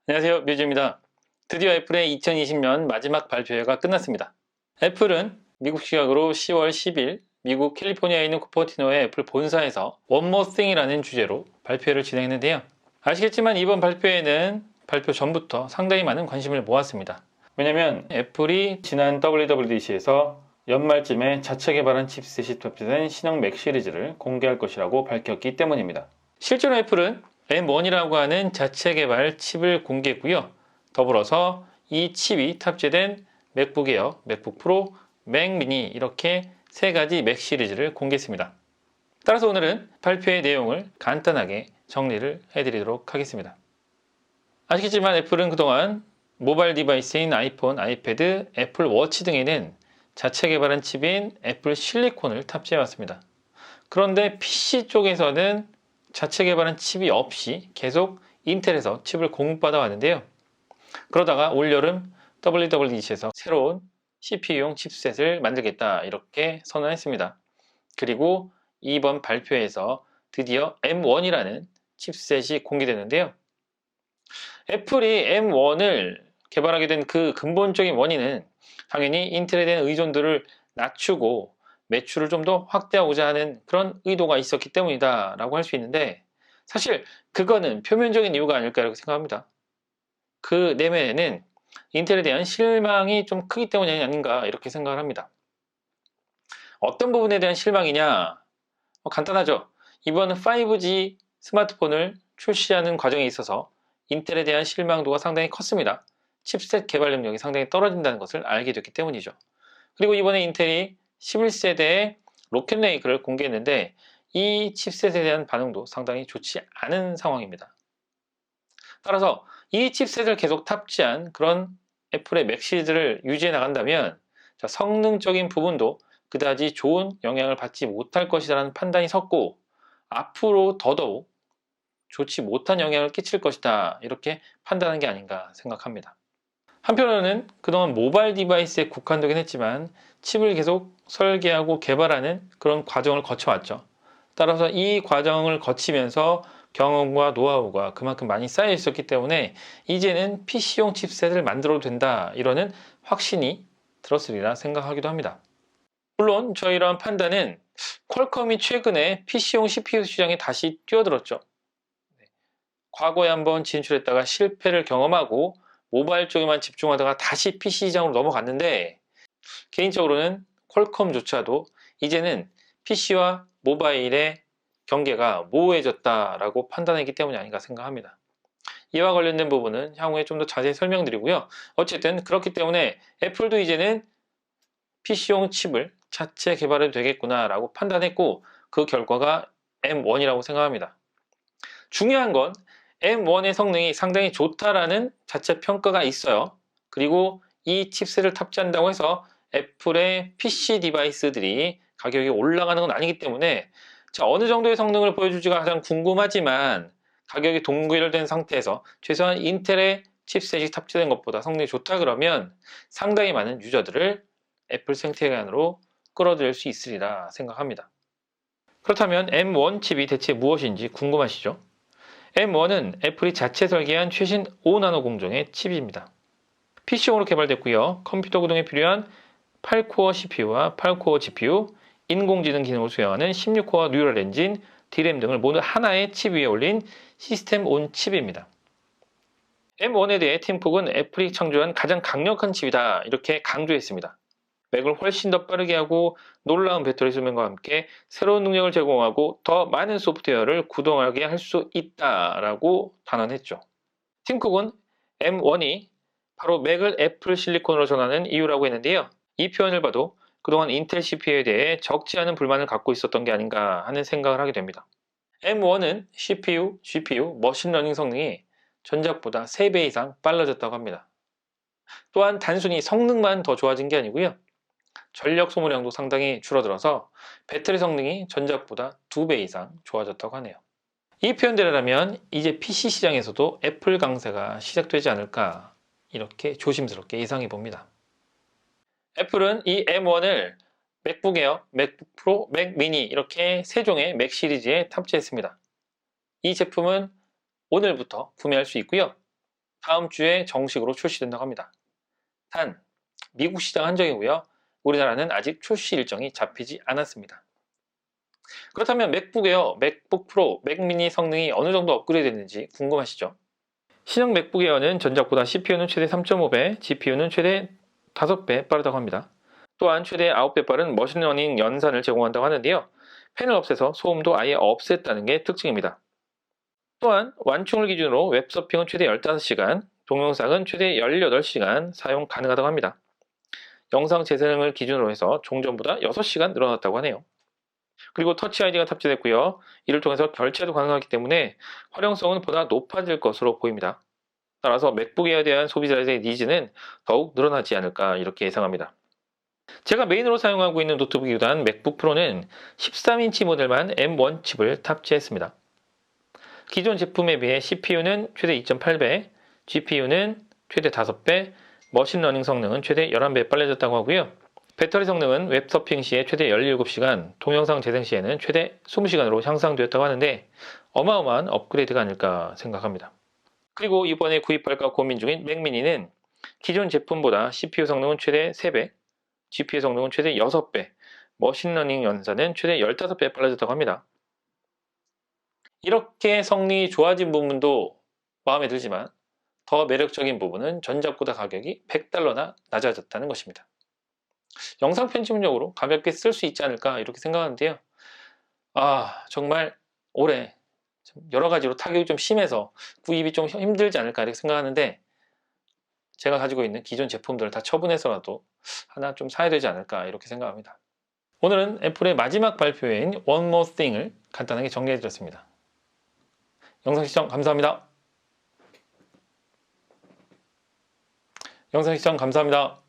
안녕하세요, 뮤즈입니다. 드디어 애플의 2020년 마지막 발표회가 끝났습니다. 애플은 미국 시각으로 10월 10일 미국 캘리포니아에 있는 쿠퍼티노의 애플 본사에서 One More Thing이라는 주제로 발표회를 진행했는데요. 아시겠지만 이번 발표회는 발표 전부터 상당히 많은 관심을 모았습니다. 왜냐면 애플이 지난 WWDC에서 연말쯤에 자체 개발한 칩셋이 탑재된 신형 맥 시리즈를 공개할 것이라고 밝혔기 때문입니다. 실제로 애플은 M1이라고 하는 자체 개발 칩을 공개했고요. 더불어서 이 칩이 탑재된 맥북 에어, 맥북 프로, 맥 미니 이렇게 세 가지 맥 시리즈를 공개했습니다. 따라서 오늘은 발표의 내용을 간단하게 정리를 해드리도록 하겠습니다. 아시겠지만 애플은 그동안 모바일 디바이스인 아이폰, 아이패드, 애플 워치 등에는 자체 개발한 칩인 애플 실리콘을 탑재해왔습니다. 그런데 PC 쪽에서는 자체 개발한 칩이 없이 계속 인텔에서 칩을 공급받아 왔는데요. 그러다가 올여름 WWDC에서 새로운 CPU용 칩셋을 만들겠다 이렇게 선언했습니다. 그리고 이번 발표에서 드디어 M1이라는 칩셋이 공개됐는데요. 애플이 M1을 개발하게 된 그 근본적인 원인은 당연히 인텔에 대한 의존도를 낮추고 매출을 좀 더 확대하고자 하는 그런 의도가 있었기 때문이다 라고 할 수 있는데, 사실 그거는 표면적인 이유가 아닐까 이렇게 생각합니다. 그 내면에는 인텔에 대한 실망이 좀 크기 때문이 아닌가 이렇게 생각을 합니다. 어떤 부분에 대한 실망이냐? 간단하죠. 이번 5G 스마트폰을 출시하는 과정에 있어서 인텔에 대한 실망도가 상당히 컸습니다. 칩셋 개발 능력이 상당히 떨어진다는 것을 알게 됐기 때문이죠. 그리고 이번에 인텔이 11세대의 로켓레이크를 공개했는데 이 칩셋에 대한 반응도 상당히 좋지 않은 상황입니다. 따라서 이 칩셋을 계속 탑재한 그런 애플의 맥 시리즈를 유지해 나간다면 성능적인 부분도 그다지 좋은 영향을 받지 못할 것이라는 판단이 섰고, 앞으로 더더욱 좋지 못한 영향을 끼칠 것이다 이렇게 판단한 게 아닌가 생각합니다. 한편으로는 그동안 모바일 디바이스에 국한되긴 했지만 칩을 계속 설계하고 개발하는 그런 과정을 거쳐왔죠. 따라서 이 과정을 거치면서 경험과 노하우가 그만큼 많이 쌓여 있었기 때문에 이제는 PC용 칩셋을 만들어도 된다 이러는 확신이 들었으리라 생각하기도 합니다. 물론 이러한 판단은 퀄컴이 최근에 PC용 CPU 시장에 다시 뛰어들었죠. 과거에 한번 진출했다가 실패를 경험하고 모바일 쪽에만 집중하다가 다시 PC 시장으로 넘어갔는데, 개인적으로는 퀄컴조차도 이제는 PC와 모바일의 경계가 모호해졌다라고 판단했기 때문이 아닌가 생각합니다. 이와 관련된 부분은 향후에 좀 더 자세히 설명드리고요. 어쨌든 그렇기 때문에 애플도 이제는 PC용 칩을 자체 개발해도 되겠구나라고 판단했고, 그 결과가 M1이라고 생각합니다. 중요한 건 M1의 성능이 상당히 좋다라는 자체 평가가 있어요. 그리고 이 칩셋을 탑재한다고 해서 애플의 PC 디바이스들이 가격이 올라가는 건 아니기 때문에 어느 정도의 성능을 보여줄지가 가장 궁금하지만, 가격이 동결된 상태에서 최소한 인텔의 칩셋이 탑재된 것보다 성능이 좋다 그러면 상당히 많은 유저들을 애플 생태계 안으로 끌어들일 수 있으리라 생각합니다. 그렇다면 M1 칩이 대체 무엇인지 궁금하시죠? M1은 애플이 자체 설계한 최신 5나노 공정의 칩입니다. PC용으로 개발됐고요. 컴퓨터 구동에 필요한 8코어 CPU와 8코어 GPU, 인공지능 기능을 수행하는 16코어 뉴럴 엔진, D램 등을 모두 하나의 칩 위에 올린 시스템 온 칩입니다. M1에 대해 팀쿡은 애플이 창조한 가장 강력한 칩이다 이렇게 강조했습니다. 맥을 훨씬 더 빠르게 하고 놀라운 배터리 수명과 함께 새로운 능력을 제공하고 더 많은 소프트웨어를 구동하게 할 수 있다라고 단언했죠. 팀쿡은 M1이 바로 맥을 애플 실리콘으로 전하는 이유라고 했는데요. 이 표현을 봐도 그동안 인텔 CPU에 대해 적지 않은 불만을 갖고 있었던 게 아닌가 하는 생각을 하게 됩니다. M1은 CPU, GPU, 머신러닝 성능이 전작보다 3배 이상 빨라졌다고 합니다. 또한 단순히 성능만 더 좋아진 게 아니고요. 전력 소모량도 상당히 줄어들어서 배터리 성능이 전작보다 2배 이상 좋아졌다고 하네요. 이 표현대로라면 이제 PC 시장에서도 애플 강세가 시작되지 않을까 이렇게 조심스럽게 예상해 봅니다. 애플은 이 M1을 맥북 에어, 맥북 프로, 맥 미니 이렇게 세 종의 맥 시리즈에 탑재했습니다. 이 제품은 오늘부터 구매할 수 있고요. 다음 주에 정식으로 출시된다고 합니다. 단 미국 시장 한정이고요. 우리나라는 아직 출시 일정이 잡히지 않았습니다. 그렇다면 맥북 에어, 맥북 프로, 맥 미니 성능이 어느 정도 업그레이드 됐는지 궁금하시죠? 신형 맥북 에어는 전작보다 CPU는 최대 3.5배, GPU는 최대 5배 빠르다고 합니다. 또한 최대 9배 빠른 머신러닝 연산을 제공한다고 하는데요. 펜을 없애서 소음도 아예 없앴다는 게 특징입니다. 또한 완충을 기준으로 웹서핑은 최대 15시간, 동영상은 최대 18시간 사용 가능하다고 합니다. 영상 재생을 기준으로 해서 종전보다 6시간 늘어났다고 하네요. 그리고 터치 아이디가 탑재됐고요. 이를 통해서 결제도 가능하기 때문에 활용성은 보다 높아질 것으로 보입니다. 따라서 맥북 에어에 대한 소비자의 니즈는 더욱 늘어나지 않을까 이렇게 예상합니다. 제가 메인으로 사용하고 있는 노트북이던 맥북 프로는 13인치 모델만 M1 칩을 탑재했습니다. 기존 제품에 비해 CPU는 최대 2.8배, GPU는 최대 5배, 머신러닝 성능은 최대 11배 빨라졌다고 하고요. 배터리 성능은 웹서핑 시에 최대 17시간, 동영상 재생 시에는 최대 20시간으로 향상되었다고 하는데 어마어마한 업그레이드가 아닐까 생각합니다. 그리고 이번에 구입할까 고민 중인 맥미니는 기존 제품보다 CPU 성능은 최대 3배, GPU 성능은 최대 6배, 머신러닝 연산은 최대 15배 빨라졌다고 합니다. 이렇게 성능이 좋아진 부분도 마음에 들지만 더 매력적인 부분은 전작보다 가격이 $100나 낮아졌다는 것입니다. 영상 편집용으로 가볍게 쓸 수 있지 않을까 이렇게 생각하는데요. 정말 올해 여러 가지로 타격이 좀 심해서 구입이 좀 힘들지 않을까 이렇게 생각하는데 제가 가지고 있는 기존 제품들을 다 처분해서라도 하나 좀 사야 되지 않을까 이렇게 생각합니다. 오늘은 애플의 마지막 발표회인 One More Thing을 간단하게 정리해 드렸습니다. 영상 시청 감사합니다.